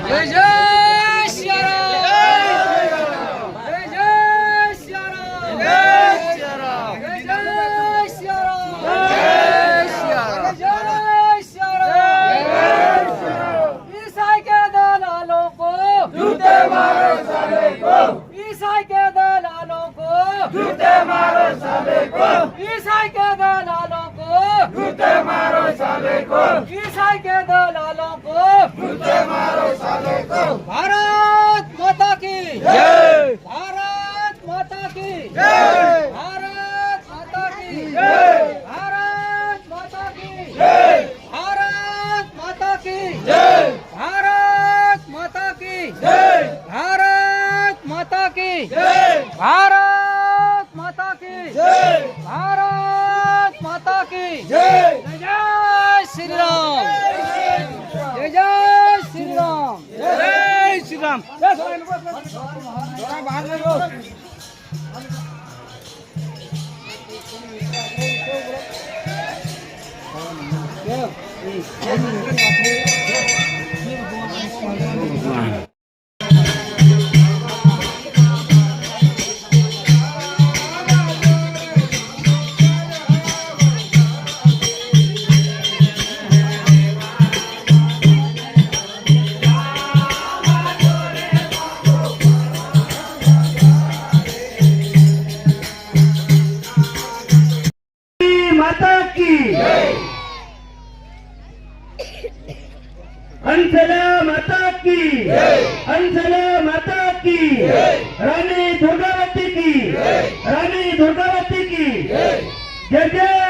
जय जय सियाराम, जय जय सियाराम, जय सियाराम, जय जय सियाराम, जय सियाराम, जय सियाराम। ईसाई के दलालों को जूते मारो साले को, ईसाई के दलालों को जूते मारो साले को, ईसाई के दलालों को जूते मारो साले को, ईसाई के दलालों को जूते मारो साले को। भारत माता की जय, भारत माता की जय, भारत माता की जय, भारत माता की जय, भारत माता की जय, भारत माता की जय, भारत माता की जय, भारत माता की जय, भारत माता की जय, जय जय श्री राम, जय जय श्री राम, जय श्री राम। माता की हंसला माता की, हंसला माता की, रानी दुर्गावती की, रानी दुर्गावती की, जय जय